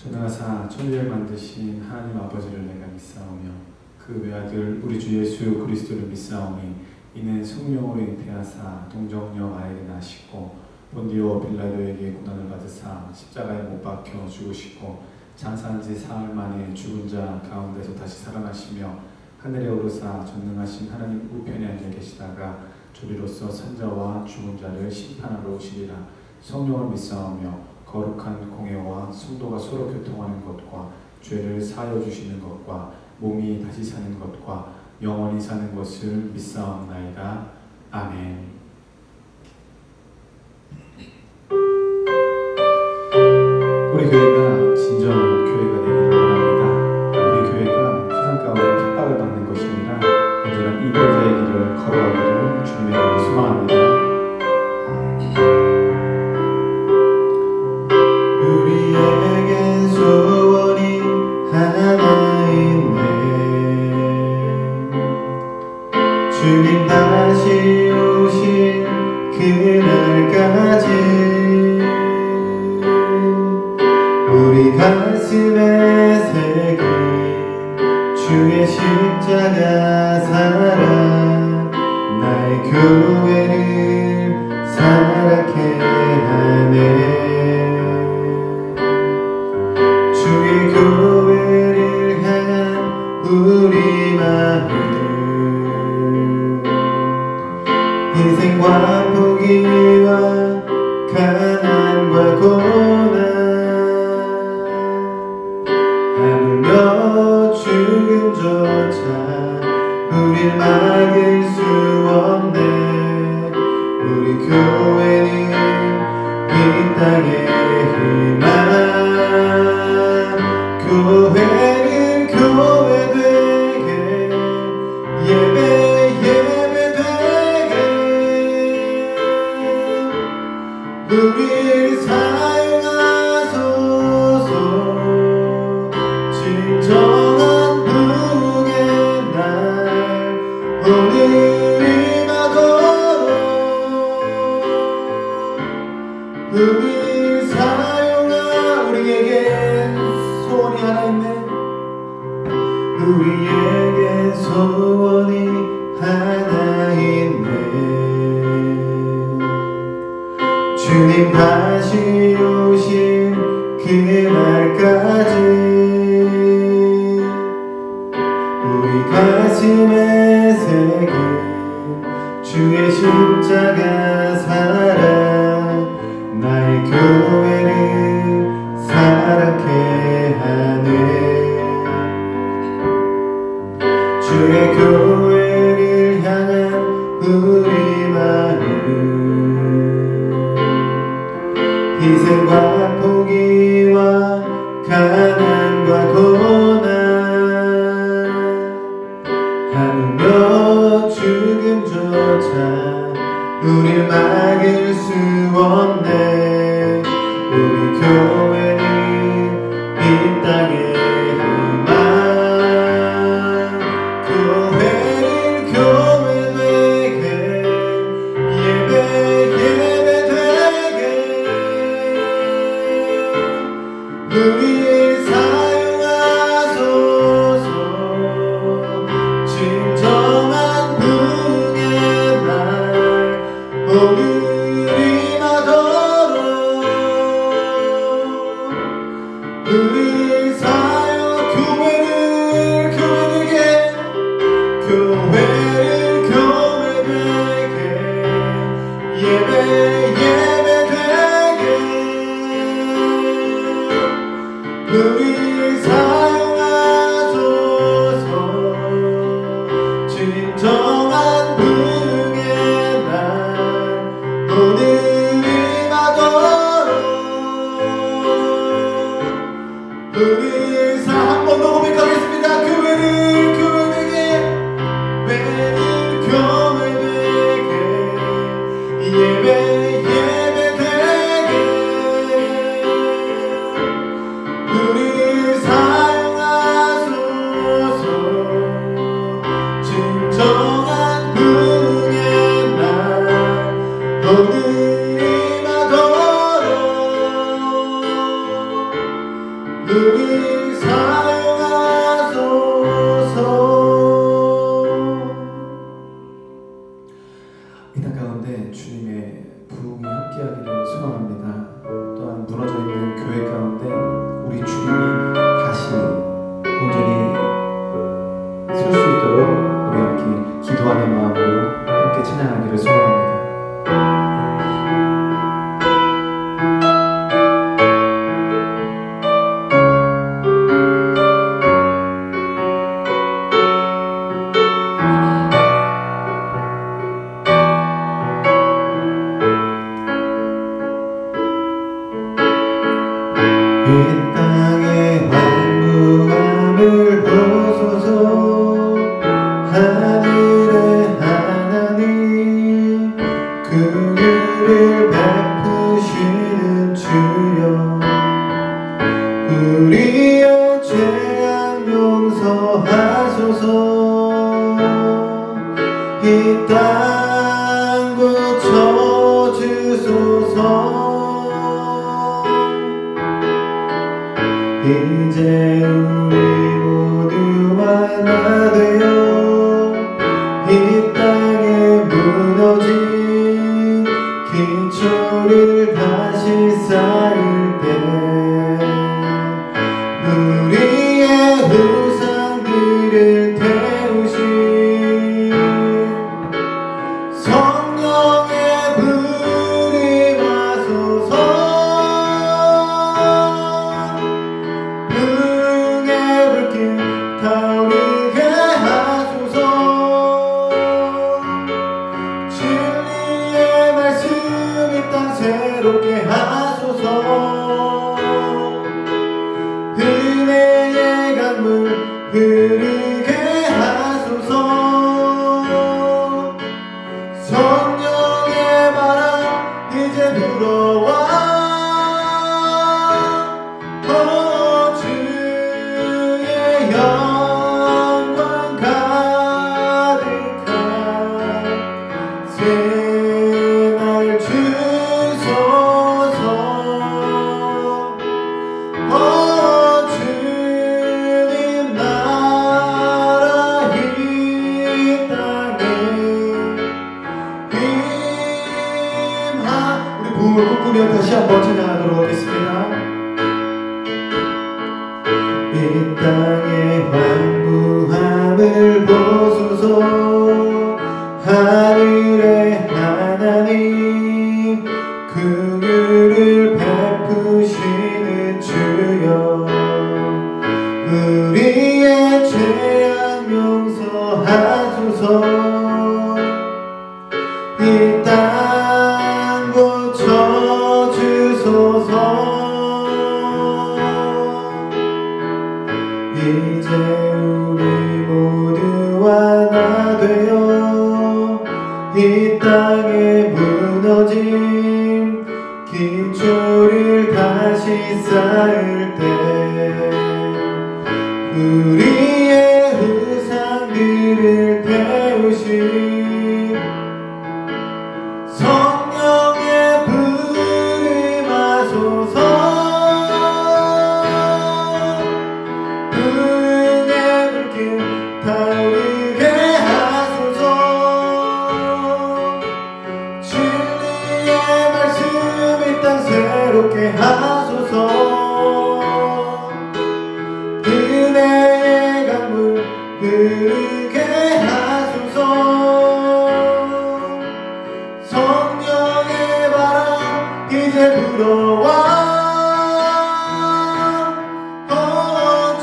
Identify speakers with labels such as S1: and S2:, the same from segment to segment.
S1: 전능하사 천지를 만드신 하나님 아버지를 내가 믿사오며 그 외아들 우리 주 예수 그리스도를 믿사오니 이는 성령으로 잉태하사 동정녀 마리아에게 나시고 본디오 빌라도에게 고난을 받으사 십자가에 못 박혀 죽으시고 장사한 지 사흘 만에 죽은 자 가운데서 다시 살아나시며 하늘에 오르사 전능하신 하나님 우편에 앉아 계시다가 조리로서 산자와 죽은 자를 심판하러 오시리라. 성령을 믿사오며 거룩한 공예와 성도가 서로 교통하는 것과 죄를 사하여 주시는 것과 몸이 다시 사는 것과 영원히 사는 것을 믿사옵나이다. 아멘. 우리 교회가 진정한 교회가 되기를 원합니다. 우리 교회가 세상 가운데 핍박을 받는 것이 아니라 온전한 이별자의 길을 걸어가기를 주님의 이름으로 소망합니다.
S2: 우리에겐 소원이 하나 있네. 주님 다시 오실 그날까지 우리 가슴에 새긴 주의 십자가 사랑 나의 교회를 사랑케 하네. 주의 교회를 향한 우리 마음 희생과 포기와 가난과 고난 하물며 죽음조차 우릴 막을 수 없네. 우리 교회는 이 땅의 희망 교회는 교회되게 예배되게 우릴 사용하소서. 진정한 부흥의 날 오늘 임하도록 우릴 사용하. 우리에게 소원이 하나 있네. 우리에게 소원이 하나 있네. 주님 다시 오실 그날까지 우리 가슴에 새긴 주의 십자가 사랑 나의 교회를 사랑케 하네. 주의 교회를 향한 우리 마음 희생과 포기와 가난과 고난 하물며 죽음조차 우릴 용서하소서. 이 땅 고쳐주소서. 이제 우리 모두가 하나 되어 이 땅에 무너진 기초를 다시 쌓을 때 우리의 우상들을 태우신 성령의 불이 마소서. 불의 불길 타오르게 하소서. 진리의 말씀 이 땅 새롭게 하소서. 은혜의 강물 흐르게 하소서. 성령의 바람 이제 불어와 주의 영광 가득한 새날 주소서. 주님 나라 이 땅에 임하. 우리 부흥을 꿈꾸며 다시 한번 찬양하도록 하겠습니다. 이 땅의 완부함을 보소서. 하늘의 하나님 긍휼을 베푸시는 주여. 우리의 죄악 용서하소서. 이 땅 고쳐주소서. 이제 우리 모두 하나 되어 이 땅에 무너진 기초를 다시 쌓을 때 우리의 우상들을 태우신 성령의 불이 마소서. 은혜 불길 타오르게 하소서. 진리의 말씀 이 땅 새롭게 하소서. 은혜의 강물 흐르게 하소서. 성령의 바람 이제 불어와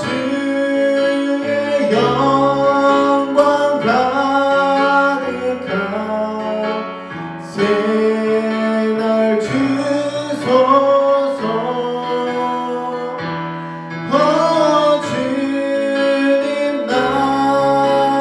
S2: 주의 영광 가득한 새날 주소서. 주님 나라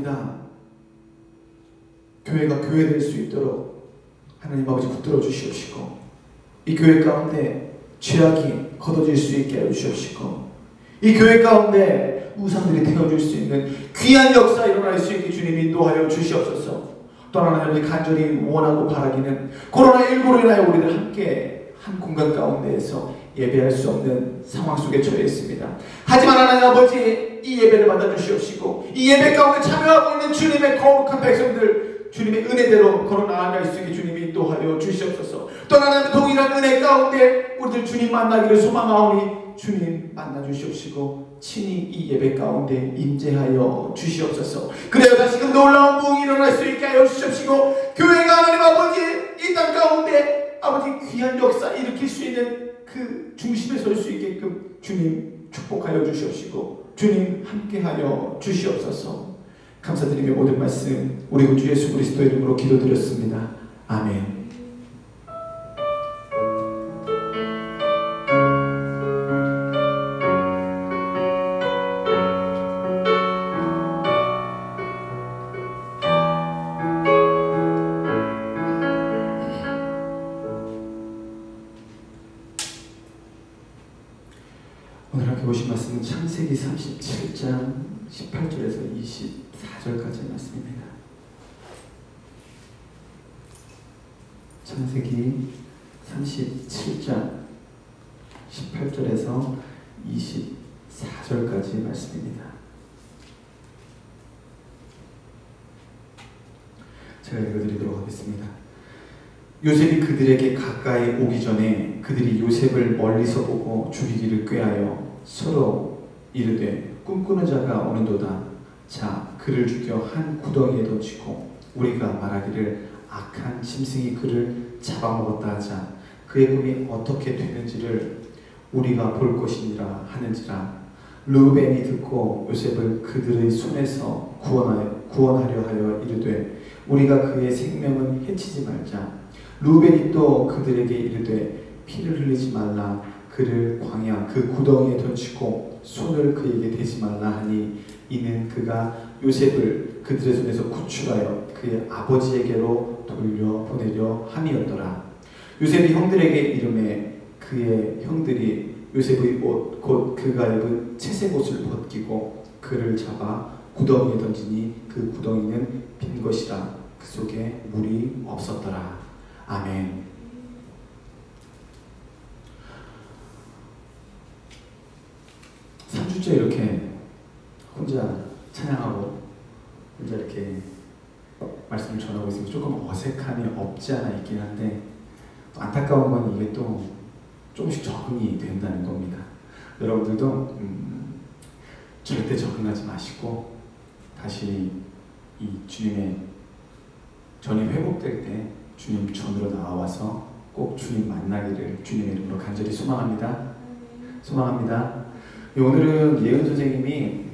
S2: 기도합니다. 교회가 교회될 수 있도록 하나님 아버지 붙들어 주시옵시고, 이 교회 가운데 죄악이 걷어질 수 있게 하여 주시옵시고, 이 교회 가운데 우상들이 태워줄 수 있는 귀한 역사 일어날 수 있게 주님 인도하여 주시옵소서. 또 하나님 간절히 원하고 바라기는 코로나19로 인하여 우리들 함께 한 공간 가운데에서 예배할 수 없는 상황 속에 처해 있습니다. 하지만 하나님 아버지, 이 예배를 받아주시옵시고, 이 예배 가운데 참여하고 있는 주님의 거룩한 백성들, 주님의 은혜대로 걸어 나아갈 수 있게 주님이 인도하여 주시옵소서. 또 하나님 동일한 은혜 가운데 우리들 주님 만나기를 소망하오니 주님 만나 주시옵시고, 친히 이 예배 가운데 임재하여 주시옵소서. 그래야 다시금 놀라운 부흥이 일어날 수 있게 하여 주시옵시고, 교회가 하나님 아버지 이 땅 가운데 아버지 귀한 역사 일으킬 수 있는 그 중심에 설 수 있게끔 주님 축복하여 주시옵시고, 주님 함께하여 주시옵소서. 감사드리며 모든 말씀 우리 주 예수 그리스도 이름으로 기도드렸습니다. 아멘. 오늘 함께 보신 말씀은 창세기 37장 18절에서 24절까지의 말씀입니다. 창세기 37장 18절에서 24절까지의 말씀입니다. 제가 읽어드리도록 하겠습니다. 요셉이 그들에게 가까이 오기 전에 그들이 요셉을 멀리서 보고 죽이기를 꾀하여 서로 이르되 꿈꾸는 자가 오는도다. 자, 그를 죽여 한 구덩이에 던지고 우리가 말하기를 악한 짐승이 그를 잡아먹었다 하자. 그의 꿈이 어떻게 되는지를 우리가 볼 것이니라 하는지라. 르우벤이 듣고 요셉을 그들의 손에서 구원하려 하여 이르되 우리가 그의 생명은 해치지 말자. 르우벤이 또 그들에게 이르되 피를 흘리지 말라. 그를 광야 그 구덩이에 던지고 손을 그에게 대지 말라 하니 이는 그가 요셉을 그들의 손에서 구출하여 그의 아버지에게로 돌려보내려 함이었더라. 요셉이 형들에게 이르매 그의 형들이 요셉의 옷 곧 그가 입은 채색 옷을 벗기고 그를 잡아 구덩이에 던지니 그 구덩이는 빈 것이라. 그 속에 물이 없었더라. 아멘. 3주째 이렇게 혼자 찬양하고 혼자 이렇게 말씀을 전하고 있으면 조금 어색함이 없지 않아 있긴 한데, 또 안타까운 건 이게 또 조금씩 적응이 된다는 겁니다. 여러분들도 절대 적응하지 마시고 다시 이 주님의 전이 회복될 때 주님 전으로 나와서 꼭 주님 만나기를 주님의 이름으로 간절히 소망합니다. 오늘은 예은 선생님이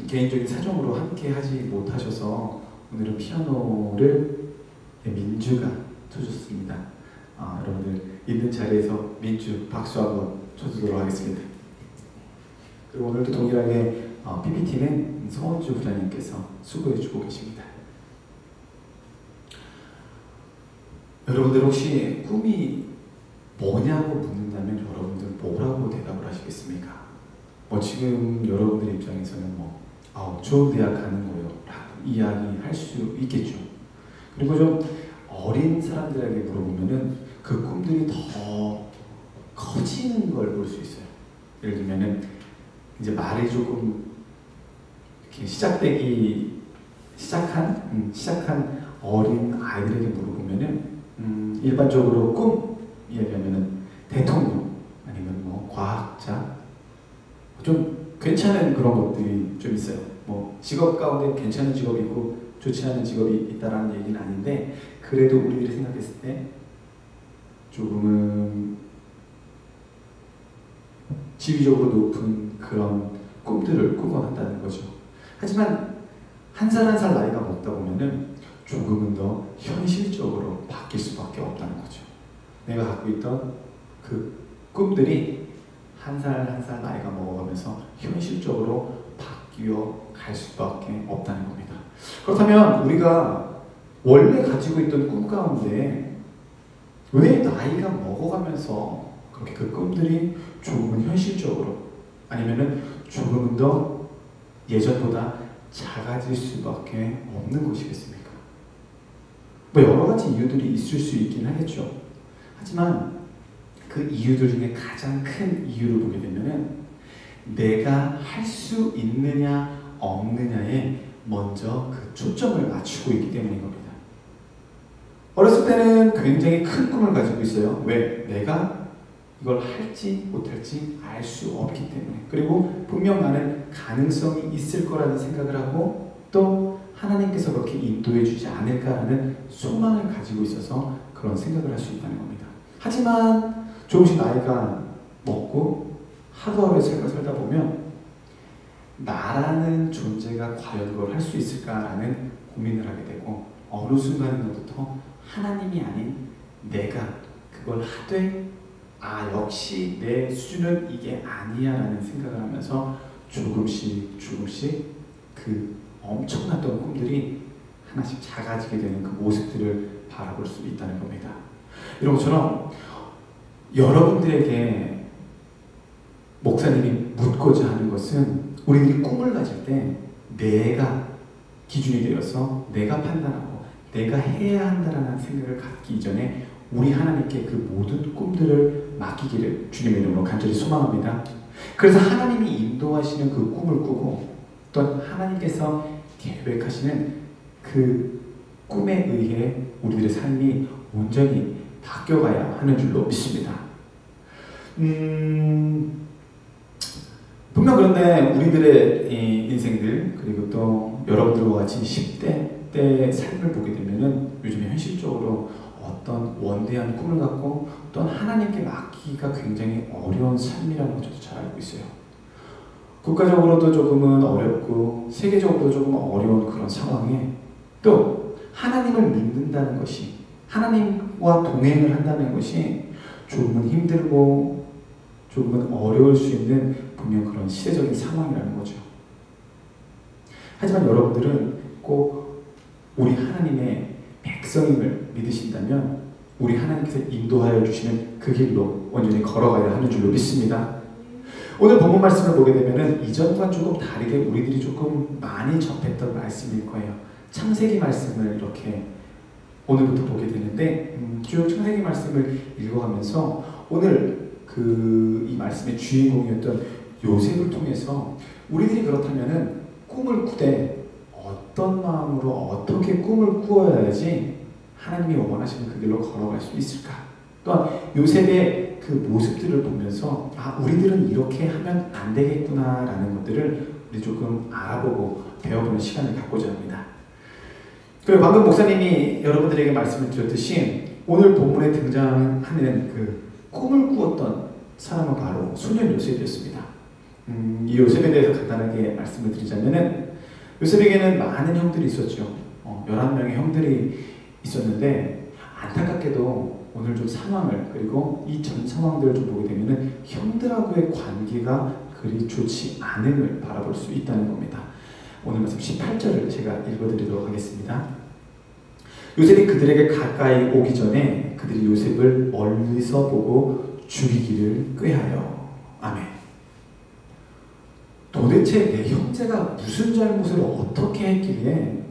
S2: 개인적인 사정으로 함께 하지 못하셔서 오늘은 피아노를 민주가 쳐줬습니다. 여러분들 있는 자리에서 민주 박수 한번 쳐주도록 하겠습니다. 그리고 오늘도 동일하게 PPT는 성원주 부장님께서 수고해주고 계십니다. 여러분들 혹시 꿈이 뭐냐고 묻는다면 여러분들 뭐라고 대답을 하시겠습니까? 지금 여러분들 입장에서는 좋은 대학 가는 거요 라고 이야기할 수 있겠죠. 그리고 좀 어린 사람들에게 물어보면은 그 꿈들이 더 커지는 걸 볼 수 있어요. 예를 들면은 이제 말이 조금 이렇게 시작한 어린 아이들에게 물어보면은 일반적으로 꿈 이야기하면은 대통령 아니면 과학자 좀 괜찮은 그런 것들이 좀 있어요. 직업 가운데 괜찮은 직업이 있고 좋지 않은 직업이 있다라는 얘기는 아닌데, 그래도 우리들이 생각했을 때 조금은 지위적으로 높은 그런 꿈들을 꾸어간다는 거죠. 하지만 한 살 한 살 나이가 먹다 보면은 조금은 더 현실적으로 바뀔 수밖에 없다는 거죠. 내가 갖고 있던 그 꿈들이 한 살 한 살 나이가 먹어가면서 현실적으로 바뀌어 갈 수밖에 없다는 겁니다. 그렇다면 우리가 원래 가지고 있던 꿈 가운데 왜 나이가 먹어가면서 그렇게 그 꿈들이 조금은 현실적으로 아니면은 조금은 더 예전보다 작아질 수밖에 없는 것이겠습니까? 뭐 여러 가지 이유들이 있을 수 있긴 하겠죠. 하지만 그 이유들 중에 가장 큰 이유를 보게 되면은 내가 할 수 있느냐 없느냐에 먼저 그 초점을 맞추고 있기 때문인 겁니다. 어렸을 때는 굉장히 큰 꿈을 가지고 있어요. 왜? 내가 이걸 할지 못할지 알 수 없기 때문에. 그리고 분명 나는 가능성이 있을 거라는 생각을 하고 또 하나님께서 그렇게 인도해 주지 않을까라는 소망을 가지고 있어서 그런 생각을 할 수 있다는 겁니다. 하지만 조금씩 나이가 먹고 하루하루의 삶을 살다 보면 나라는 존재가 과연 그걸 할 수 있을까라는 고민을 하게 되고 어느 순간부터 하나님이 아닌 내가 그걸 하되 역시 내 수준은 이게 아니야 라는 생각을 하면서 조금씩 그 엄청났던 꿈들이 하나씩 작아지게 되는 그 모습들을 바라볼 수 있다는 겁니다. 이런 것처럼 여러분들에게 목사님이 묻고자 하는 것은 우리들이 꿈을 가질 때 내가 기준이 되어서 내가 판단하고 내가 해야 한다라는 생각을 갖기 이전에 우리 하나님께 그 모든 꿈들을 맡기기를 주님의 이름으로 간절히 소망합니다. 그래서 하나님이 인도하시는 그 꿈을 꾸고 또 하나님께서 계획하시는 그 꿈에 의해 우리들의 삶이 온전히 바뀌어가야 하는 줄로 믿습니다. 분명 그런데 우리들의 이 인생들 그리고 또 여러분들과 같이 10대 때 삶을 보게 되면은 요즘에 현실적으로 어떤 원대한 꿈을 갖고 또 하나님께 맡기기가 굉장히 어려운 삶이라는 걸 저도 잘 알고 있어요. 국가적으로도 조금은 어렵고 세계적으로도 조금 어려운 그런 상황에 또 하나님을 믿는다는 것이 하나님과 동행을 한다는 것이 조금은 힘들고 조금은 어려울 수 있는 분명 그런 시대적인 상황이라는 거죠. 하지만 여러분들은 꼭 우리 하나님의 백성임을 믿으신다면 우리 하나님께서 인도하여 주시는 그 길로 온전히 걸어가야 하는 줄로 믿습니다. 오늘 본문 말씀을 보게 되면은 이전과 조금 다르게 우리들이 조금 많이 접했던 말씀일 거예요. 창세기 말씀을 이렇게 오늘부터 보게 되는데 쭉 창세기 말씀을 읽어가면서 오늘 이 말씀의 주인공이었던 요셉을 통해서 우리들이 그렇다면은 꿈을 꾸되 어떤 마음으로 어떻게 꿈을 꾸어야지 하나님이 원하시는 그 길로 걸어갈 수 있을까? 또한 요셉의 그 모습들을 보면서 우리들은 이렇게 하면 안 되겠구나라는 것들을 우리 조금 알아보고 배워보는 시간을 갖고자 합니다. 그리고 방금 목사님이 여러분들에게 말씀을 드렸듯이 오늘 본문에 등장하는 그 꿈을 꾸었던 사람은 바로 소년 요셉이었습니다. 이 요셉에 대해서 간단하게 말씀을 드리자면은 요셉에게는 많은 형들이 있었죠. 11명의 형들이 있었는데 안타깝게도 오늘 좀 상황을 그리고 이 전 상황들을 좀 보게 되면은 형들하고의 관계가 그리 좋지 않음을 바라볼 수 있다는 겁니다. 오늘 말씀 18절을 제가 읽어드리도록 하겠습니다. 요셉이 그들에게 가까이 오기 전에 그들이 요셉을 멀리서 보고 죽이기를 꾀하여. 아멘. 도대체 내 형제가 무슨 잘못을 어떻게 했길래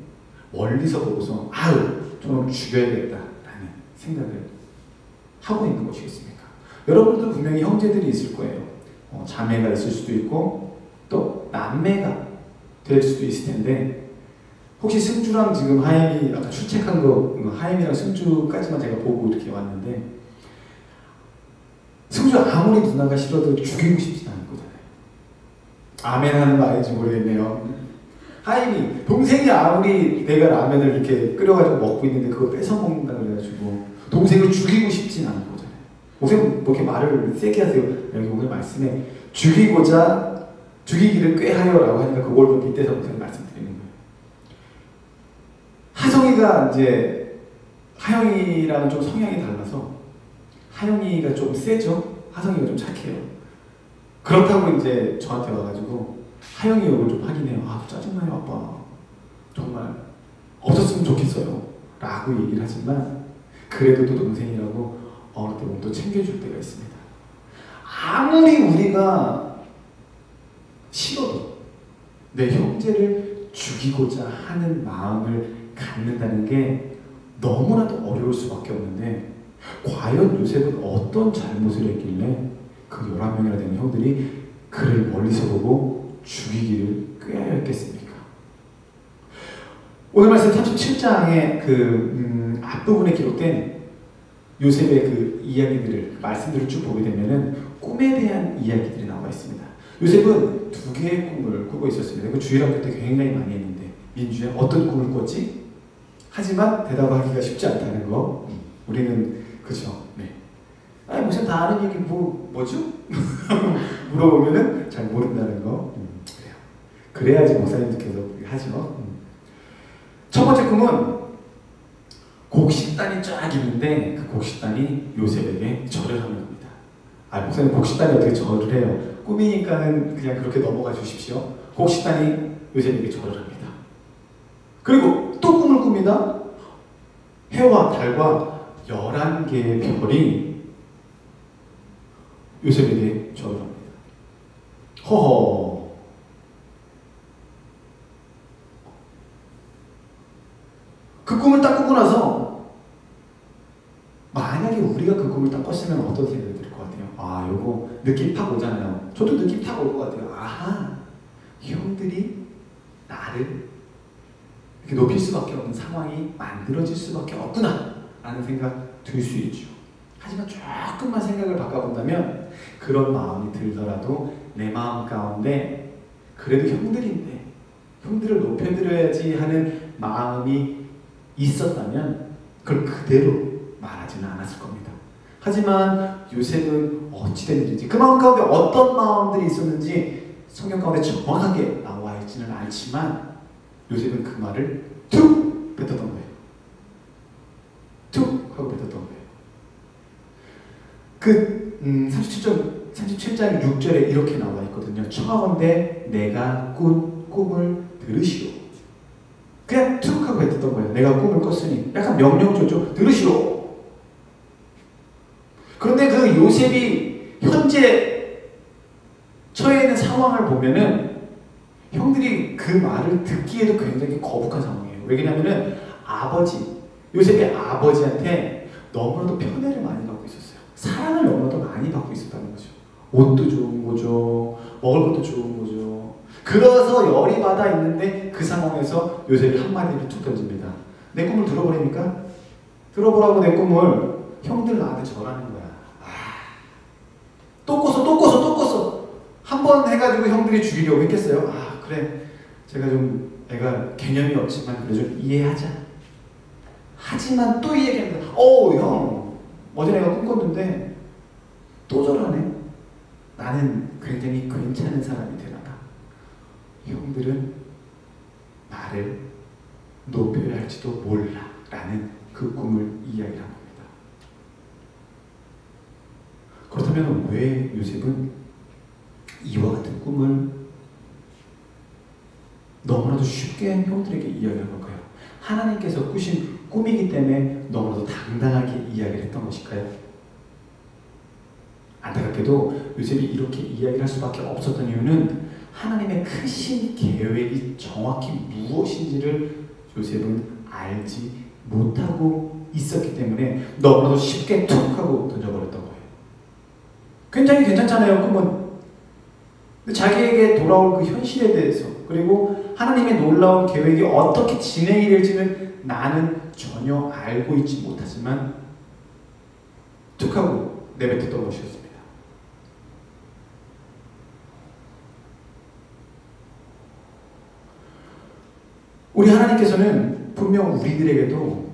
S2: 멀리서 보고서 저놈 죽여야겠다라는 생각을 하고 있는 것이겠습니까? 여러분들도 분명히 형제들이 있을 거예요. 자매가 있을 수도 있고 또 남매가 될 수도 있을 텐데 혹시 승주랑 지금 하임이 아까 출첵한 거 하임이랑 승주까지만 제가 보고 이렇게 왔는데 승주 아무리 누나가 싫어도 죽이고 싶지 않은 거잖아요. 아멘 하는 거 아닌지 모르겠네요. 하임이 동생이 아무리 내가 라면을 이렇게 끓여가지고 먹고 있는데 그거 뺏어 먹는다 그래가지고 동생을 죽이고 싶진 않은 거잖아요. 목사님 뭐 이렇게 말을 세게 하세요. 여기 오늘 말씀에 죽이기를 꾀하여라고 하니까 그걸 좀 빗대서 목사님 말씀드리는 거예요. 하성이가 이제 하영이랑은 좀 성향이 달라서 하영이가 좀 세죠. 하성이가 좀 착해요. 그렇다고 이제 저한테 와가지고 하영이 욕을 좀 하긴 해요. 짜증나요 아빠.
S1: 정말 없었으면 좋겠어요 라고 얘기를 하지만 그래도 또 동생이라고 어느 때 보면 또 챙겨줄 때가 있습니다. 아무리 우리가 싫어도 내 형제를 죽이고자 하는 마음을 갖는다는 게 너무나도 어려울 수밖에 없는데 과연 요셉은 어떤 잘못을 했길래 그 11명이나 되는 형들이 그를 멀리서 보고 죽이기를 꾀하여 했겠습니까? 오늘 말씀 37장의 앞부분에 기록된 요셉의 그 이야기들을 말씀들을 쭉 보게 되면은 꿈에 대한 이야기들이 나와 있습니다. 요셉은 2개의 꿈을 꾸고 있었습니다. 그 주일학교 때 굉장히 많이 했는데 민주야 어떤 꿈을 꿨지? 하지만 대답하기가 쉽지 않다는 거 우리는 그죠? 네. 아니 목사님 다 아는 얘기 뭐죠? 물어보면은 잘 모른다는 거 그래요. 그래야지 목사님께서 하죠. 첫 번째 꿈은 곡식단이 쫙 있는데 그 곡식단이 요셉에게 절을 하는 겁니다. 아 목사님 곡식단이 어떻게 절을 해요? 꿈이니까는 그냥 그렇게 넘어가 주십시오. 곡식단이 요셉에게 절을 합니다. 그리고 또 꿈을 꿉니다. 해와 달과 11개의 별이 요셉에게 절을 합니다. 허허. 그 꿈을 딱 꾸고 나서 만약에 우리가 그 꿈을 딱 꿨으면 어떤 생각이 들 것 같아요? 아, 요거 느낌 탁 오잖아요. 저도 느낌 탁 올 것 같아요. 아하, 형들이 나를 이렇게 높일 수밖에 없는 상황이 만들어질 수밖에 없구나 라는 생각 들 수 있죠. 하지만 조금만 생각을 바꿔본다면 그런 마음이 들더라도 내 마음 가운데 그래도 형들인데 형들을 높여드려야지 하는 마음이 있었다면 그걸 그대로 말하지는 않았을 겁니다. 하지만 요셉은 어찌된 일인지 그 마음 가운데 어떤 마음들이 있었는지 성경 가운데 정확하게 나와 있지는 않지만 요셉은 그 말을 툭 뱉었던 거예요. 툭 하고 뱉었던 거예요. 37장 6절에 이렇게 나와 있거든요. 청하건대 내가 꾼 꿈을 들으시오. 그냥 툭 하고 뱉었던 거예요. 내가 꿈을 꿨으니 약간 명령조죠. 들으시오. 그런데 그 요셉이 현재 처해 있는 상황을 보면은 형들이 그 말을 듣기에도 굉장히 거북한 상황이에요. 왜냐면은 요셉의 아버지한테 너무나도 편애를 많이 받고 있었어요. 사랑을 너무나도 많이 받고 있었다는 거죠. 옷도 좋은 거죠. 먹을 것도 좋은 거죠. 그래서 열이 받아 있는데 그 상황에서 요셉이 한마디를 툭 던집니다. 내 꿈을 들어보니까 들어보라고 내 꿈을 형들 나한테 절하는 거야. 또 꿨어. 한 번 해가지고 형들이 죽이려고 했겠어요? 아 그래 제가 좀 애가 개념이 없지만 그래 좀 이해하자. 하지만 또 이 얘기합니다. 형 어제 내가 꿈꿨는데 또 저러네. 나는 굉장히 괜찮은 사람이 되나봐. 형들은 나를 높여야 할지도 몰라 라는 그 꿈을 이야기를 합니다. 그렇다면 왜 요셉은 이와 같은 꿈을 너무나도 쉽게 형들에게 이야기한 걸까요? 하나님께서 꾸신 꿈이기 때문에 너무나도 당당하게 이야기를 했던 것일까요? 안타깝게도 요셉이 이렇게 이야기를 할 수밖에 없었던 이유는 하나님의 크신 계획이 정확히 무엇인지를 요셉은 알지 못하고 있었기 때문에 너무나도 쉽게 툭 하고 던져버렸던 거예요. 굉장히 괜찮잖아요, 꿈은. 자기에게 돌아올 그 현실에 대해서 그리고 하나님의 놀라운 계획이 어떻게 진행이 될지는 나는 전혀 알고 있지 못하지만 툭 하고 내뱉었던 것이었습니다. 우리 하나님께서는 분명 우리들에게도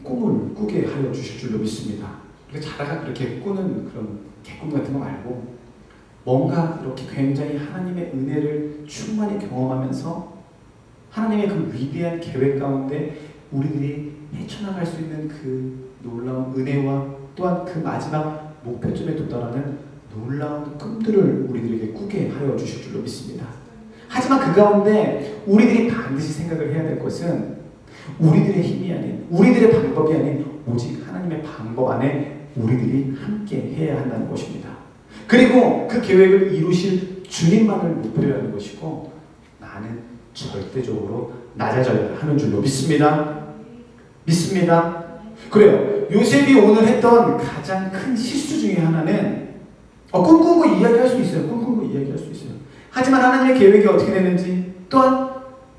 S1: 꿈을 꾸게 하여 주실 줄로 믿습니다. 자다가 그렇게 꾸는 그런 개꿈 같은 거 말고 뭔가 이렇게 굉장히 하나님의 은혜를 충만히 경험하면서 하나님의 그 위대한 계획 가운데 우리들이 헤쳐나갈 수 있는 그 놀라운 은혜와 또한 그 마지막 목표점에 도달하는 놀라운 꿈들을 우리들에게 꾸게 하여 주실 줄로 믿습니다.
S2: 하지만 그 가운데 우리들이 반드시 생각을 해야 될 것은 우리들의 힘이 아닌, 우리들의 방법이 아닌 오직 하나님의 방법 안에 우리들이 함께 해야 한다는 것입니다. 그리고 그 계획을 이루실 주님만을 목표로 하는 것이고 나는 절대적으로 낮아져야 하는 줄로 믿습니다. 믿습니다. 그래요. 요셉이 오늘 했던 가장 큰 실수 중에 하나는 꿈꾼 거 이야기할 수 있어요. 꿈꾼 거 이야기할 수 있어요. 하지만 하나님의 계획이 어떻게 되는지, 또한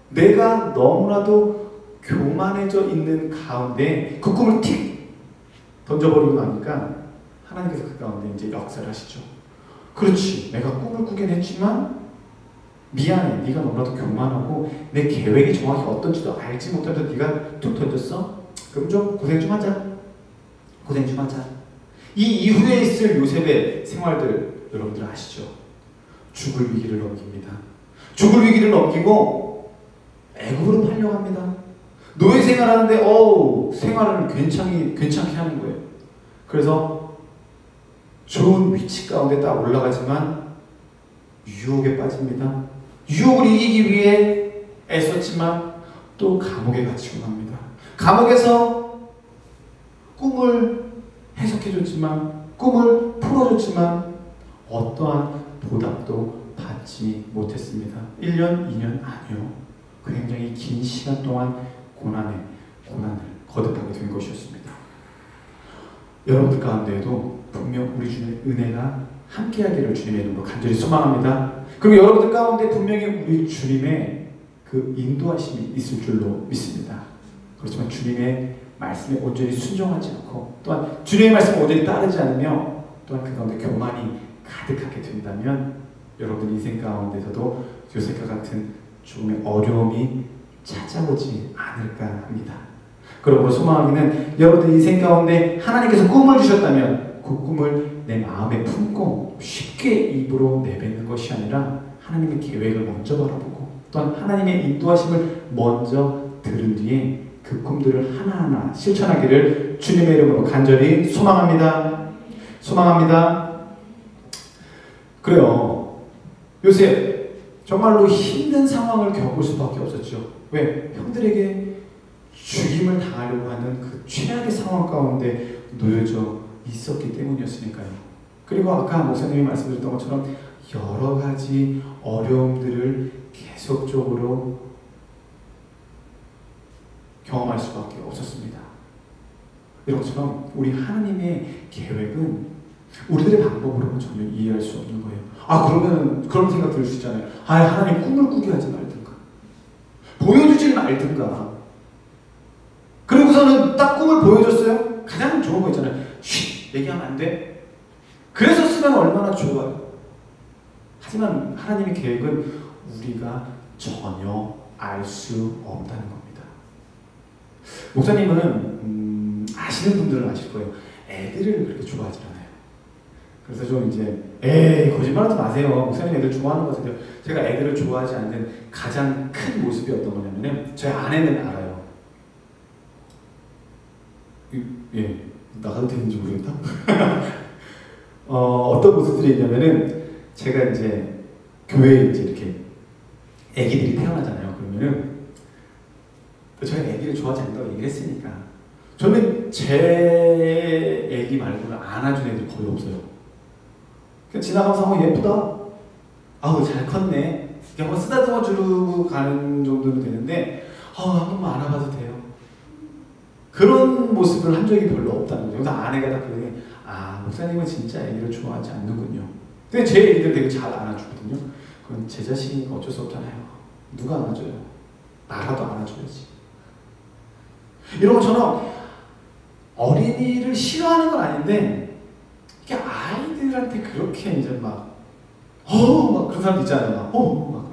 S2: 내가 너무나도 교만해져 있는 가운데 그 꿈을 틱 던져버리고 나니까 하나님께서 그 가운데 이제 역사를 하시죠. 그렇지, 내가 꿈을 꾸긴 했지만 미안해, 네가 너무나도 교만하고 내 계획이 정확히 어떤지도 알지 못해서 네가 툭 던졌어? 그럼 좀 고생 좀 하자. 고생 좀 하자. 이 이후에 있을 요셉의 생활들 여러분들 아시죠? 죽을 위기를 넘깁니다. 죽을 위기를 넘기고 애굽으로 팔려갑니다. 노예 생활하는데 생활을 괜찮게 하는 거예요. 그래서 좋은 위치 가운데 딱 올라가지만 유혹에 빠집니다. 유혹을 이기기 위해 애썼지만 또 감옥에 갇히고 갑니다. 감옥에서 꿈을 해석해줬지만, 꿈을 풀어줬지만 어떠한 보답도 받지 못했습니다. 1년, 2년 아니요. 굉장히 긴 시간 동안 고난을 거듭하게 된 것이었습니다. 여러분들 가운데에도 분명 우리 주님의 은혜가 함께하기를 주님의 이름으로 간절히 소망합니다. 그리고 여러분들 가운데 분명히 우리 주님의 그 인도하심이 있을 줄로 믿습니다. 그렇지만 주님의 말씀에 온전히 순종하지 않고, 또한 주님의 말씀에 온전히 따르지 않으며, 또한 그 가운데 교만이 가득하게 된다면 여러분 인생 가운데서도 요셉과 같은 조금의 어려움이 찾아오지 않을까 합니다. 그러므로 소망하기는 여러분들 인생 가운데 하나님께서 꿈을 주셨다면 그 꿈을 내 마음에 품고 쉽게 입으로 내뱉는 것이 아니라 하나님의 계획을 먼저 바라보고, 또한 하나님의 인도하심을 먼저 들은 뒤에 그 꿈들을 하나하나 실천하기를 주님의 이름으로 간절히 소망합니다. 소망합니다. 그래요. 요셉 정말로 힘든 상황을 겪을 수밖에 없었죠. 왜? 형들에게 죽임을 당하려고 하는 그 최악의 상황 가운데 놓여져 있었기 때문이었으니까요. 그리고 아까 목사님이 말씀드렸던 것처럼 여러 가지 어려움들을 계속적으로 경험할 수밖에 없었습니다. 이런 것처럼 우리 하나님의 계획은 우리들의 방법으로는 전혀 이해할 수 없는 거예요. 그러면 그런 생각 들 수 있잖아요. 하나님 꿈을 꾸게 하지 말든가, 보여주지 말든가. 그리고서는 딱 꿈을 보여줬어요. 가장 좋은 거 있잖아요. 얘기하면 안 돼. 그래서 쓰면 얼마나 좋아요. 하지만 하나님의 계획은 우리가 전혀 알 수 없다는 겁니다. 목사님은 아시는 분들은 아실 거예요. 애들을 그렇게 좋아하지 않아요. 그래서 좀 이제 거짓말하지 마세요. 목사님 애들 좋아하는 것 같은데요. 제가 애들을 좋아하지 않는 가장 큰 모습이 어떤 거냐면은 제 아내는 알아요. 나가도 되는지 모르겠다. 어떤 모습들이 있냐면은 제가 이제 교회에 이제 이렇게 애기들이 태어나잖아요. 그러면은 저희가 애기를 좋아하지 않는다고 얘기를 했으니까 저는 제 애기 말고는 안아준 애들 거의 없어요. 그냥 지나가면서 예쁘다. 잘 컸네. 그냥 뭐 쓰다듬어 주고 가는 정도는 되는데 한 번만 안아봐도 돼요. 그런 모습을 한 적이 별로 없다는 거죠. 그래서 아내가 딱 그러니 목사님은 진짜 애기를 좋아하지 않는군요. 근데 제 애기들 되게 잘 안아주거든요. 그건 제 자식이니까 어쩔 수 없잖아요. 누가 안아줘요? 나라도 안아줘야지. 이런 것처럼 어린이를 싫어하는 건 아닌데 이게 아이들한테 그렇게 이제 막 그런 사람 있잖아요. 막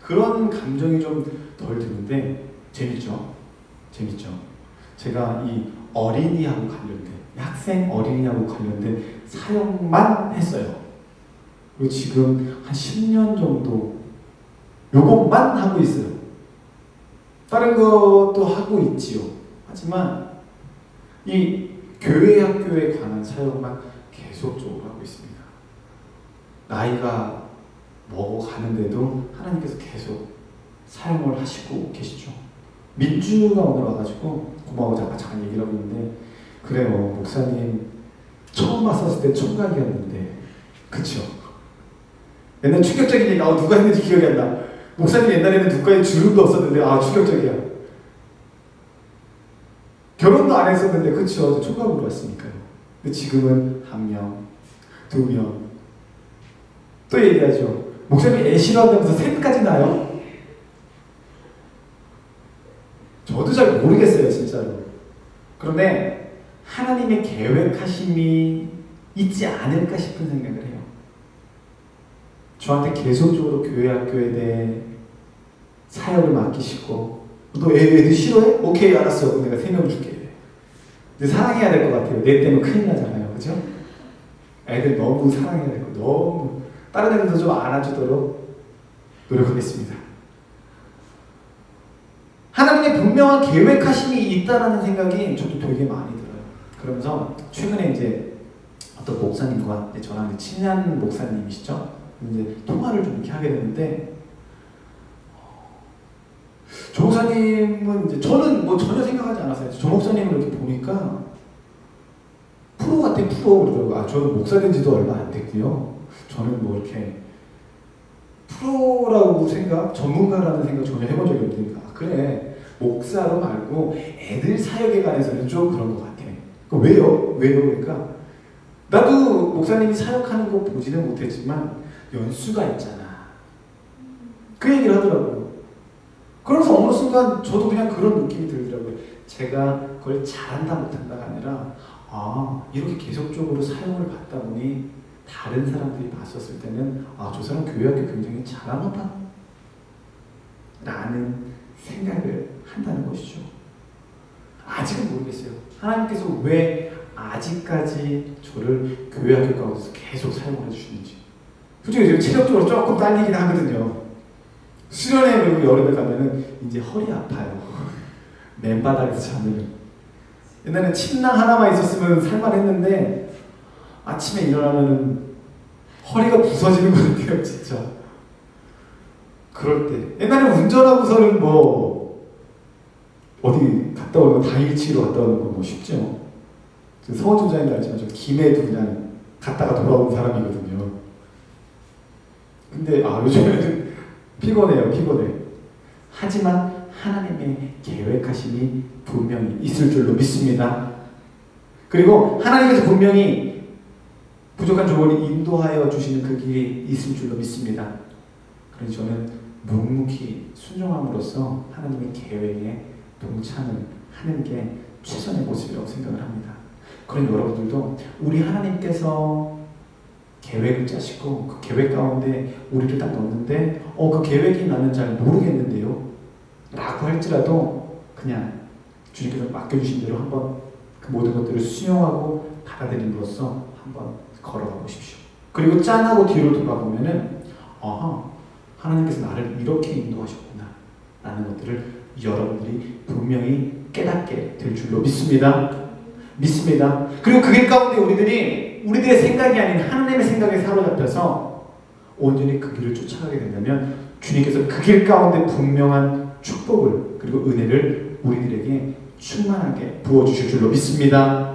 S2: 그런 감정이 좀 덜 드는데 재밌죠? 제가 이 어린이하고 관련된, 학생 어린이하고 관련된 사역만 했어요. 그리고 지금 한 10년 정도 요것만 하고 있어요. 다른 것도 하고 있지요. 하지만 이 교회 학교에 관한 사역만 계속적으로 하고 있습니다. 나이가
S1: 먹어가는데도 하나님께서 계속 사용을 하시고 계시죠. 민주가 오늘 와가지고 고마워 잠깐 얘기를 하고 있는데, 그래요, 목사님 처음 왔었을 때 총각이었는데, 그쵸? 옛날 충격적인 얘기, 누가 했는지 기억이 안 나. 목사님 옛날에는 눈가에 주름도 없었는데, 충격적이야. 결혼도 안 했었는데, 그쵸? 총각으로 왔으니까요. 근데 지금은 1명, 2명. 또 얘기하죠. 목사님 애 싫어한다면서 셋까지 나요? 저도 잘 모르겠어요, 진짜로. 그런데 하나님의 계획하심이 있지 않을까 싶은 생각을 해요. 저한테 계속적으로 교회 학교에 대해 사역을 맡기시고, 너 애들 싫어해? 오케이, 알았어. 그럼 내가 3명 줄게. 근데 사랑해야 될 것 같아요. 내 때문에 큰일 나잖아요. 그죠? 애들 너무 사랑해야 되고, 너무 다른 애들도 좀 안아주도록 노력하겠습니다. 하나님의 분명한 계획하심이 있다라는 생각이 저도 되게 많이 들어요. 그러면서 최근에 이제 어떤 목사님과 저랑 친한 목사님이시죠? 이제 통화를 좀 이렇게 하게 되는데, 조 목사님은 이제 저는 뭐 전혀 생각하지 않았어요. 조 목사님을 이렇게 보니까 프로 같아, 프로 그러더라고요. 저는 목사 된 지도 얼마 안 됐고요. 저는 뭐 이렇게 프로라고 전문가라는 생각 전혀 해본 적이 없으니까, 그래, 목사로 말고 애들 사역에 관해서는 좀 그런 것 같아. 왜요? 그러니까 나도 목사님이 사역하는 거 보지는 못했지만 연수가 있잖아. 그 얘기를 하더라고요. 그러면서 어느 순간 저도 그냥 그런 느낌이 들더라고요. 제가 그걸 잘한다 못한다가 아니라, 이렇게 계속적으로 사용을 받다 보니 다른 사람들이 봤었을 때는 저 사람 교회학교 굉장히 잘하나 봐 라는 생각을 한다는 것이죠. 아직은 모르겠어요. 하나님께서 왜 아직까지 저를 교회학교 가운데서 계속 사용을 해주시는지. 솔직히 체력적으로 조금 딸리긴 하거든요. 수련회 그리고 여름에 가면은 이제 허리 아파요. 맨바닥에서 자면. 옛날엔 침낭 하나만 있었으면 살만했는데 아침에 일어나면은 허리가 부서지는 것 같아요, 진짜. 그럴 때. 옛날에 운전하고서는 뭐 어디 갔다 오는 거, 당일치기로 갔다 오는 거 뭐 쉽죠. 서원 주장님도 알지만 저 김해도 그냥 갔다가 돌아온 사람이거든요. 근데 요즘에는 피곤해. 하지만 하나님의 계획하심이 분명히 있을 줄로 믿습니다. 그리고 하나님께서 분명히 부족한 조언이 인도하여 주시는 그 길이 있을 줄로 믿습니다. 그래서 저는 묵묵히 순종함으로써 하나님의 계획에 동참을 하는 게 최선의 모습이라고 생각을 합니다. 그런 여러분들도 우리 하나님께서 계획을 짜시고 그 계획 가운데 우리를 딱 넣는데 그 계획이 나는 잘 모르겠는데요 라고 할지라도 그냥 주님께서 맡겨주신 대로 한번 그 모든 것들을 수용하고 받아들임으로써 한번 걸어가 보십시오. 그리고 짠하고 뒤로 돌아보면은 하나님께서 나를 이렇게 인도하셨구나 라는 것들을 여러분들이 분명히 깨닫게 될 줄로 믿습니다. 그리고 그 길 가운데 우리들의 생각이 아닌 하나님의 생각에 사로잡혀서 온전히 그 길을 쫓아가게 된다면 주님께서 그 길 가운데 분명한 축복을 그리고 은혜를 우리들에게 충만하게 부어주실 줄로 믿습니다.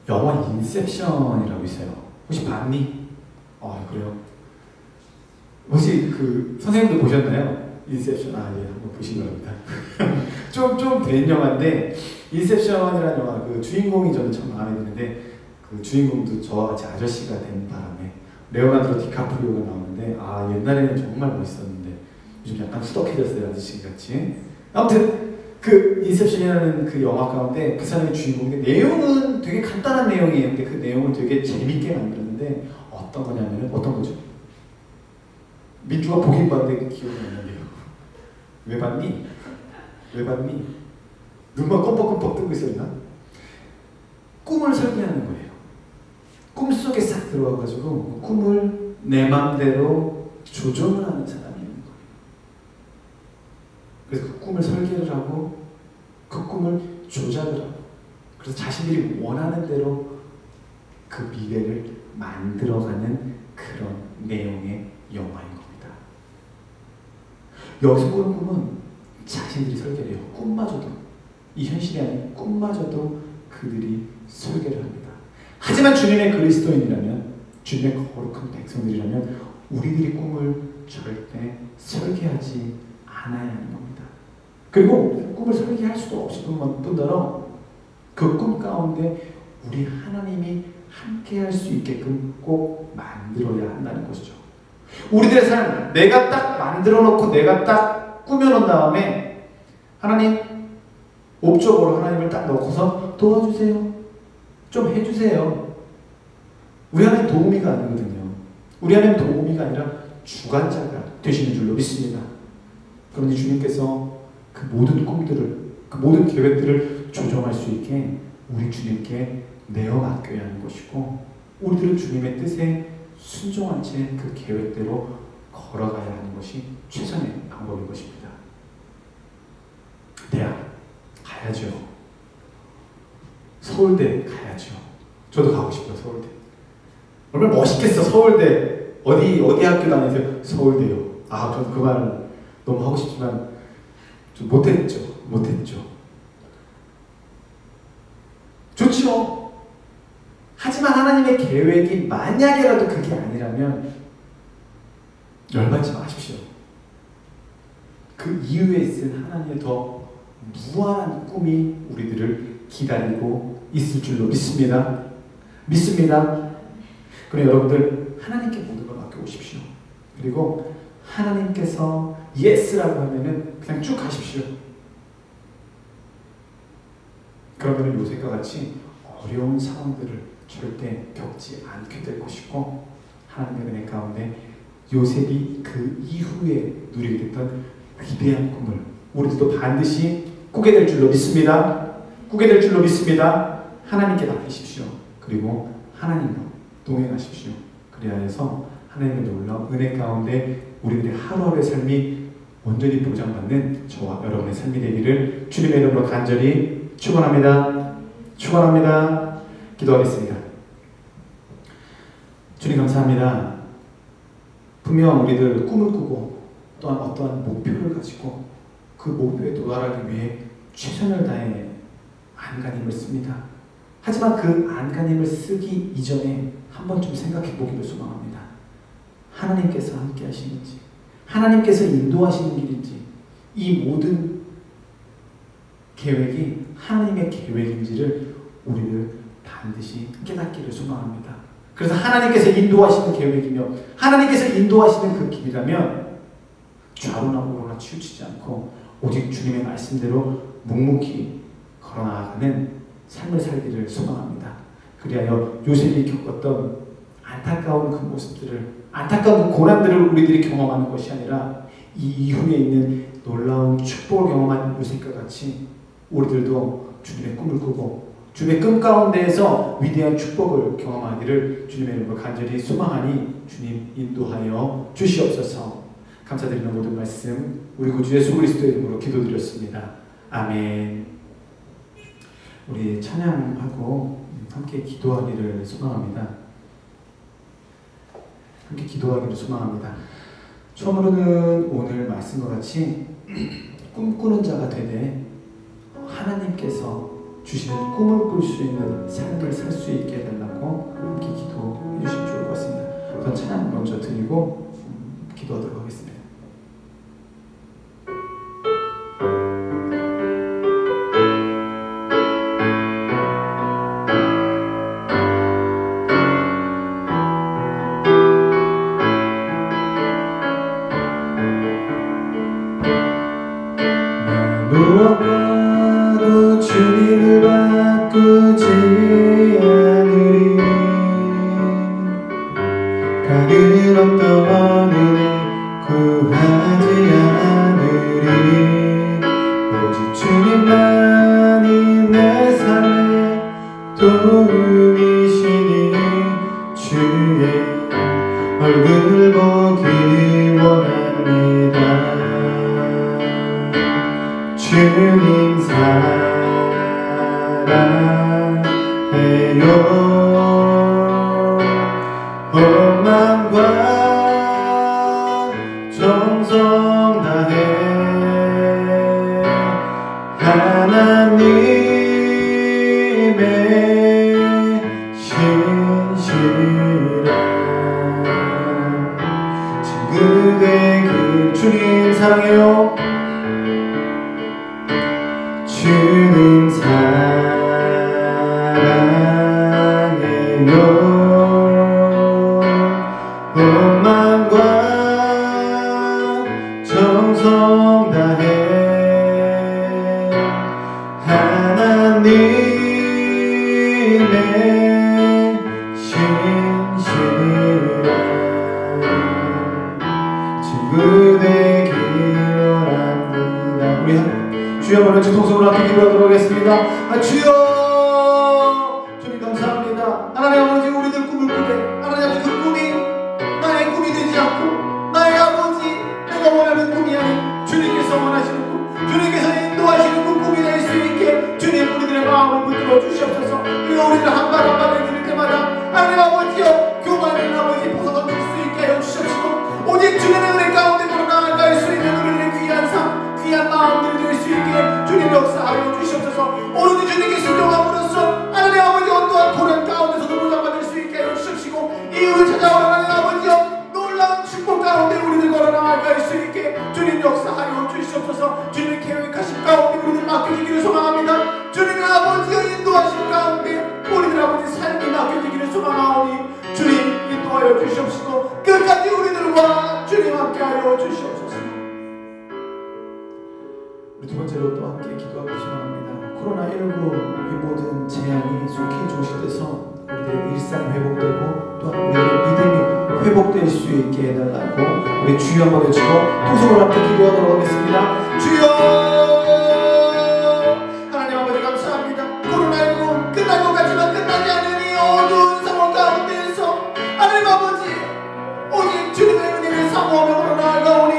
S1: 영화 인셉션이라고 있어요. 혹시 봤니? 그래요? 혹시 그 선생님도 보셨나요? 인셉션? 예, 한번 보신 겁니다. 좀 된 영화인데 인셉션이라는 영화 그 주인공이 저는 참 마음에 드는데 그 주인공도 저와 같이 아저씨가 된 바람에 레오나르도 디카프리오가 나오는데 옛날에는 정말 멋있었는데 요즘 약간 후덕해졌어요, 아저씨같이. 아무튼 그 인셉션이라는 그 영화 가운데 그 사람의 주인공인데 내용은 되게 간단한 내용이에요. 근데 그 내용을 되게 재밌게 만들었는데 어떤 거죠? 민주가 보긴 봤는데 기억이 안 나네요. 왜 봤니? 눈만 껌뻑껌뻑 뜨고 있었나? 꿈을 설계하는 거예요. 꿈속에 싹 들어와가지고 꿈을 내 맘대로 조정을 하는 사람이 있는 거예요. 그래서 그 꿈을 설계를 하고 그 꿈을 조작을 하고 그래서 자신들이 원하는 대로 그 미래를
S2: 만들어가는 그런 내용의 영화인 겁니다. 여기서 꾸는 꿈은 자신들이 설계를 해요. 꿈마저도, 이 현실이 아닌 꿈마저도 그들이 설계를 합니다. 하지만 주님의 그리스도인이라면, 주님의 거룩한 백성들이라면 우리들이 꿈을 절대 설계하지 않아야 하는 겁니다. 그리고 꿈을 설계할 수도 없을 뿐더러 그 꿈 가운데 우리 하나님이 함께 할 수 있게끔 꼭 만들어야 한다는 것이죠. 우리들의 삶, 내가 딱 만들어 놓고 내가 딱 꾸며 놓은 다음에 하나님, 옵저버로 하나님을 딱 넣고서 도와주세요, 좀 해주세요. 우리 하나님 도우미가 아니거든요. 우리 하나님 도우미가 아니라 주관자가 되시는 줄로 믿습니다. 그런데 주님께서 그 모든 꿈들을, 그 모든 계획들을 조정할 수 있게 우리 주님께 내어 맡겨야 하는 것이고, 우리들은 주님의 뜻에 순종한 채 그 계획대로 걸어가야 하는 것이 최선의 방법인 것입니다. 대학 가야죠. 서울대 가야죠. 저도 가고 싶어요. 서울대. 얼마나 멋있겠어. 서울대. 어디 학교 다니세요? 서울대요. 아, 저는 그 말 너무 하고 싶지만 좀 못했죠. 좋죠. 하지만 하나님의 계획이 만약에라도 그게 아니라면 열받지 마십시오. 그 이후에 있을 하나님의 더 무한한 꿈이 우리들을 기다리고 있을 줄로 믿습니다. 그럼 여러분들 하나님께 모든 걸 맡겨오십시오. 그리고 하나님께서 예스라고 하면은 그냥 쭉 가십시오. 그러면 요셉과 같이 어려운 상황들을 절대 겪지 않게 될 것이고, 하나님의 은혜 가운데 요셉이 그 이후에 누리게 됐던 위대한 꿈을 우리들도 반드시 꾸게 될 줄로 믿습니다. 하나님께 맡기십시오. 그리고 하나님과 동행하십시오. 그래야 해서 하나님의 놀라운 은혜 가운데 우리들의 하루하루의 삶이 온전히 보장받는 저와 여러분의 삶이 되기를 주님의 이름으로 간절히 축원합니다. 기도하겠습니다. 주님 감사합니다. 분명 우리들 꿈을 꾸고 또한 어떠한 목표를 가지고 그 목표에 도달하기 위해 최선을 다해 안간힘을 씁니다. 하지만 그 안간힘을 쓰기 이전에 한 번쯤 생각해 보기를 소망합니다. 하나님께서 함께 하시는지, 하나님께서 인도하시는 길인지, 이 모든 계획이 하나님의 계획인지를 우리를 반드시 깨닫기를 소망합니다. 그래서 하나님께서 인도하시는 계획이며 하나님께서 인도하시는 그 길이라면 좌로나 우로나 치우치지 않고 오직 주님의 말씀대로 묵묵히 걸어나가는 삶을 살기를 소망합니다. 그리하여 요셉이 겪었던 안타까운 그 모습들을, 안타까운 그 고난들을 우리들이 경험하는 것이 아니라 이 이후에 있는 놀라운 축복을 경험한 요셉과 같이 우리들도 주님의 꿈을 꾸고 주님의 꿈 가운데에서 위대한 축복을 경험하기를 주님의 이름으로 간절히 소망하니 주님 인도하여 주시옵소서. 감사드리는 모든 말씀 우리 구주 예수 그리스도의 이름으로 기도드렸습니다. 아멘. 우리 찬양하고 함께 기도하기를 소망합니다. 처음으로는 오늘 말씀과 같이 꿈꾸는 자가 되되 하나님께서 주시는 꿈을 꿀 수 있는 삶을 살 수 있게 해달라고 함께 기도해 주시면 좋을 것 같습니다. 우선 찬양 먼저 드리고 기도하도록 하겠습니다.
S1: 무엇과도 주님을 바꾸지 않으리. 다른 어떤 은혜 구하지 않으리. 오직 주님만이 내 삶의 도움이시니 주의 얼굴 보기 원합니다. 주님 사랑해요.
S2: 하나님의 신실한 친구 되길. 주님 사랑해요. 주님 사랑해요. 온 마음과 정성 다해 하나님의 신실한 친구 되길 원합니다. 우리 주여 한번 통성으로 함께 기도하도록 하겠습니다. 주여, 주님 감사합니다. 하나님 아버지, 우리들 꿈을 꾸되 하나님 아버지, 그 꿈이 나의 꿈이 되지 않고 나의 아버지 내가 원하는 꿈이 아닌 주님께서 원하시는 꿈, 주님께서 인도하시는 그 꿈이 될 수 있게 주님 우리들의 마음을 붙들어 주시옵소서. 그리고 우리들 한 발 한 발을 들을 때마다 하나님 아버지여, 교만을 아버지 벗어던질 수 있게 하여 주시옵시고, 오직 주님의 은혜 가운데 나아갈 수 있는 우리들의 귀한 삶, 귀한 마음들이 될 수 있게 주님 역사하여 주시옵소서. 오로지 주님께 순종함으로써 하나님 아버지 어떠한 고난 가운데서도 보장받을 수 있게 하여 주시옵시고, 이유를 찾아오는 하나님 아버지여, 놀라운 축복 가운데 우리들 걸어 나아갈 수 있게 주님 역사하여 주시옵소서. 주님의 계획하신 가운데 우리들 맡겨지기를 소망합니다. 주님의 아버지여 인도하신 가운데 우리들 아버지 삶이 맡겨지기를 소망하오니 주님 인도하여 주시옵시고, 끝까지 우리들과 주님 함께하여 주시옵소서. 우리 두 번째로 또 함께 기도하고 소망합니다. 코로나19 이 모든 재앙이 속히 종식돼서 우리들의 일상 회복되고 또한 우리의 믿음이 회복될 수 있게 해달라고 우리 주여 한번 외치고 통성으로 함께 기도하도록 하겠습니다. 주여, 하나님 아버지 감사합니다. 코로나19 끝날 것 같지만 끝나지 않은 이 어두운 상황 가운데에서 하나님 아버지 오직 주님의 은혜를 사모하며 나아가오니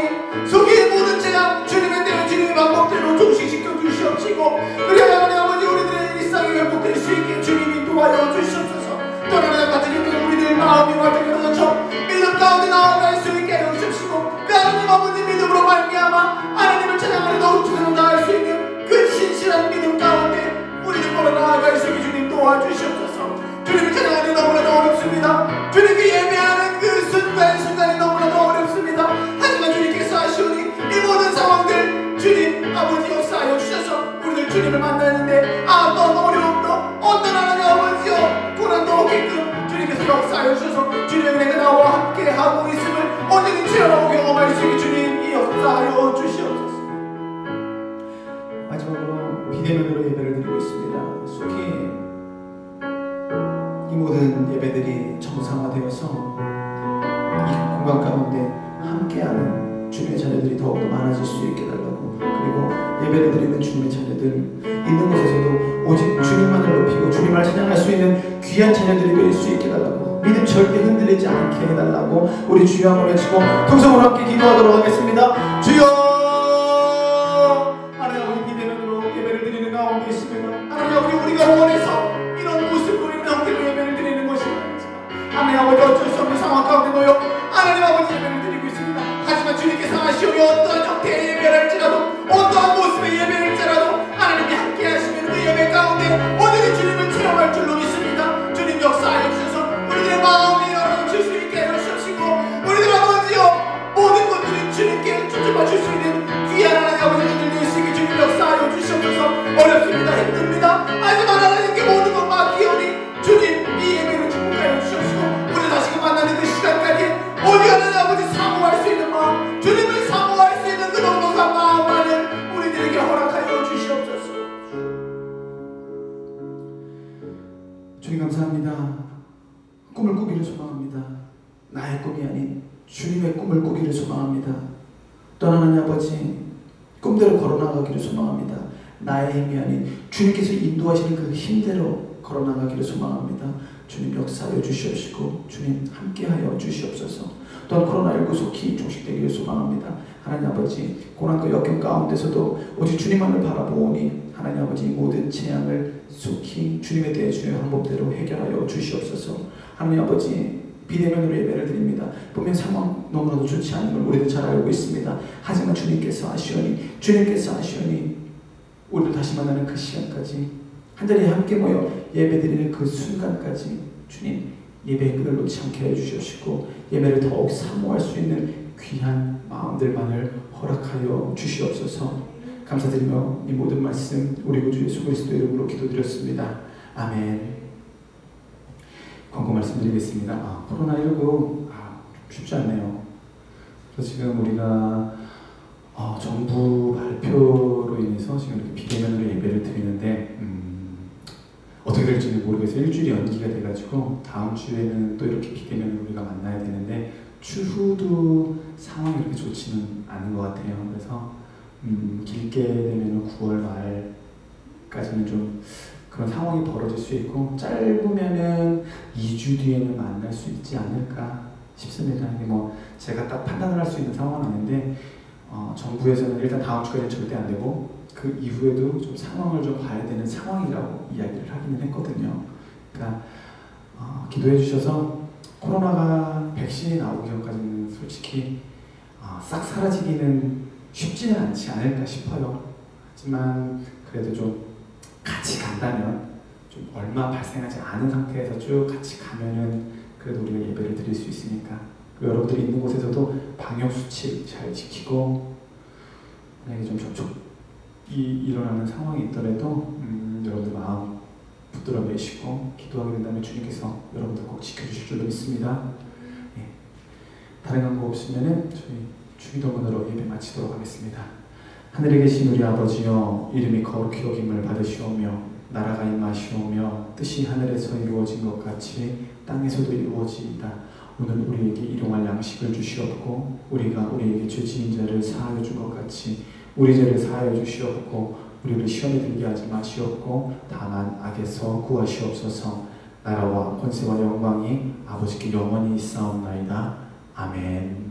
S2: 속히 모든 재앙 주님의 때에 주님의 방법대로 종식시켜 주시옵시고, 그리하여 하나님 아버지 우리들의 일상이 회복될 수 있게 주님이 도와여 주시옵소서. 떠나는 가들이며 우리들 마음이 활짝이 넘쳐 믿음 가운데 나아갈 수 있게 하여 주시옵시고, 그 하나님 아버지 믿음으로 말미암아 하나님을 찬양하는 더욱 최선을 다할 수 있는 그 신실한 믿음 가운데 우리들 걸어 나아갈 수 있게 주님 도와주시옵소서. 주님을 찬양하니 너무나도 어렵습니다. 주님께 예배하는 그 순간순간이 너무나도 어렵습니다. 하지만 주님께서 하시오니 이 모든 상황들 주님 아버지 역사하여 주셔서 우리들 주님을 만나는데 어떤 어려움도 어떤 하나님 아버지여 고난도 없게끔 주님께서 역사하여 주셔서 주님의 은혜가 나와 함께하고 있음을 언제든 체험하고 경험할 수 있게 주님이 역사하여 주시옵소서. 마지막으로 비대면으로 예배를 드리고 있습니다. 속히 이 모든 예배들이 정상화되어서 이 공간 가운데 함께하는 주님의 자녀들이 더욱더 많아질 수 있게 해달라고, 그리고 예배를 드리는 주님의 자녀들 있는 곳에서도 오직 주님만을 높이고 주님을 찬양할 수 있는 귀한 자녀들이 될 수 있게 해달라고, 믿음 절대 흔들리지 않게 해달라고 우리 주여 한번 외치고 통성으로 함께 기도하도록 하겠습니다. 주여, 하나님 아버지 비대면으로 예배를 드리는 가운데 있습니다. 하나님 아버지 우리가 원해서 이런 모습으로 이런 형태로 예배를 드리는 것이 하나님 아버지 어쩔 수 없는 상황 가운데 놓여 하나님 아버지 예배를 드리고 있습니다. 하지만 주님께서 하시오니 어떠한 형태의 예배를 할지라도 어떠한 모습의 예배를 할지라도 하나님이 함께 하시면 그 예배 가운데 오늘의 주님을 체험할 줄로 믿습니다. 주님 역사하여 주셔서 우리들의 마음이 열어줄 수 있게 해주시고, 우리들 아버지여 모든 것들이 주님께 초점맞출 수 있는 귀한 하나님 아버지들 될 수 있게 주님 역사하여 주시옵소서. 어렵습니다. 힘듭니다. 하지만 하나님께 모든 것 맡기오니 주님 이 예배를 축복하여 주시옵시고, 우리 다시금 만나는 그 시간까지 오직 하나님 아버지 사모할 수 있는 마음, 주님을 사모할 수 있는 그 넉넉한 마음만을 우리들에게 허락하여 주시옵소서. 주님 감사합니다. 꿈을 꾸기를 소망합니다. 나의 꿈이 아닌 주님의 꿈을 꾸기를 소망합니다. 또 하나님 아버지 꿈대로 걸어나가기를 소망합니다. 나의 힘이 아닌 주님께서 인도하시는 그 힘대로 걸어나가기를 소망합니다. 주님 역사하여 주시옵시고 주님 함께하여 주시옵소서. 또한 코로나19 속히 종식되기를 소망합니다. 하나님 아버지 고난과 역경 가운데서도 오직 주님만을 바라보오니 하나님 아버지 모든 재앙을 속히 주님에 대해 주의 방법대로 해결하여 주시옵소서. 하나님 아버지 비대면으로 예배를 드립니다. 분명 상황 너무나도 좋지 않은 걸 우리도 잘 알고 있습니다. 하지만 주님께서 하시오니 우리를 다시 만나는 그 시간까지, 한자리에 함께 모여 예배드리는 그 순간까지 주님 예배의 끈을 놓지 않게 해주시옵시고 예배를 더욱 사모할 수 있는 귀한 마음들만을 허락하여 주시옵소서. 감사드리며 이 모든 말씀 우리 구주 예수 그리스도 이름으로 기도드렸습니다. 아멘. 광고 말씀드리겠습니다. 코로나19 쉽지 않네요. 그래서 지금 우리가 정부 발표로 인해서 지금 이렇게 비대면으로 예배를 드리는데 어떻게 될지는 모르겠어요. 일주일이 연기가 돼가지고 다음 주에는 또 이렇게 비대면으로 우리가 만나야 되는데 추후도 상황이 그렇게 좋지는 않은 것 같아요. 그래서 길게 되면 9월 말까지는 좀 그런 상황이 벌어질 수 있고 짧으면은 2주 뒤에는 만날 수 있지 않을까 싶습니다. 뭐 제가 딱 판단을 할 수 있는 상황은 아닌데 정부에서는 일단 다음 주까지는 절대 안 되고 그 이후에도 좀 상황을 좀 봐야 되는 상황이라고 이야기를 하기는 했거든요. 그러니까 기도해 주셔서 코로나가 백신이 나오기 전까지는 솔직히 싹 사라지기는 쉽지는 않지 않을까 싶어요. 하지만 그래도 좀 같이 간다면 좀 얼마 발생하지 않은 상태에서 쭉 같이 가면은 그래도 우리가 예배를 드릴 수 있으니까 여러분들이 있는 곳에서도 방역수칙 잘 지키고 만약에 좀 접촉이 일어나는 상황이 있더라도 여러분들 마음 붙들어 매시고 기도하게 된다면 주님께서 여러분들 꼭 지켜주실 줄로 믿습니다. 예. 다른 광고 없으면은 저희 주기도문으로 예배 마치도록 하겠습니다. 하늘에 계신 우리 아버지여 이름이 거룩히 여김을 받으시오며 나라가 임하시오며 뜻이 하늘에서 이루어진 것 같이 땅에서도 이루어지이다. 오늘 우리에게 일용할 양식을 주시옵고 우리가 우리에게 죄 지은 자를 사하여 준 것 같이 우리 죄를 사하여 주시옵고 우리를 시험에 들게 하지 마시옵고 다만 악에서 구하시옵소서. 나라와 권세와 영광이 아버지께 영원히 있사옵나이다. 아멘.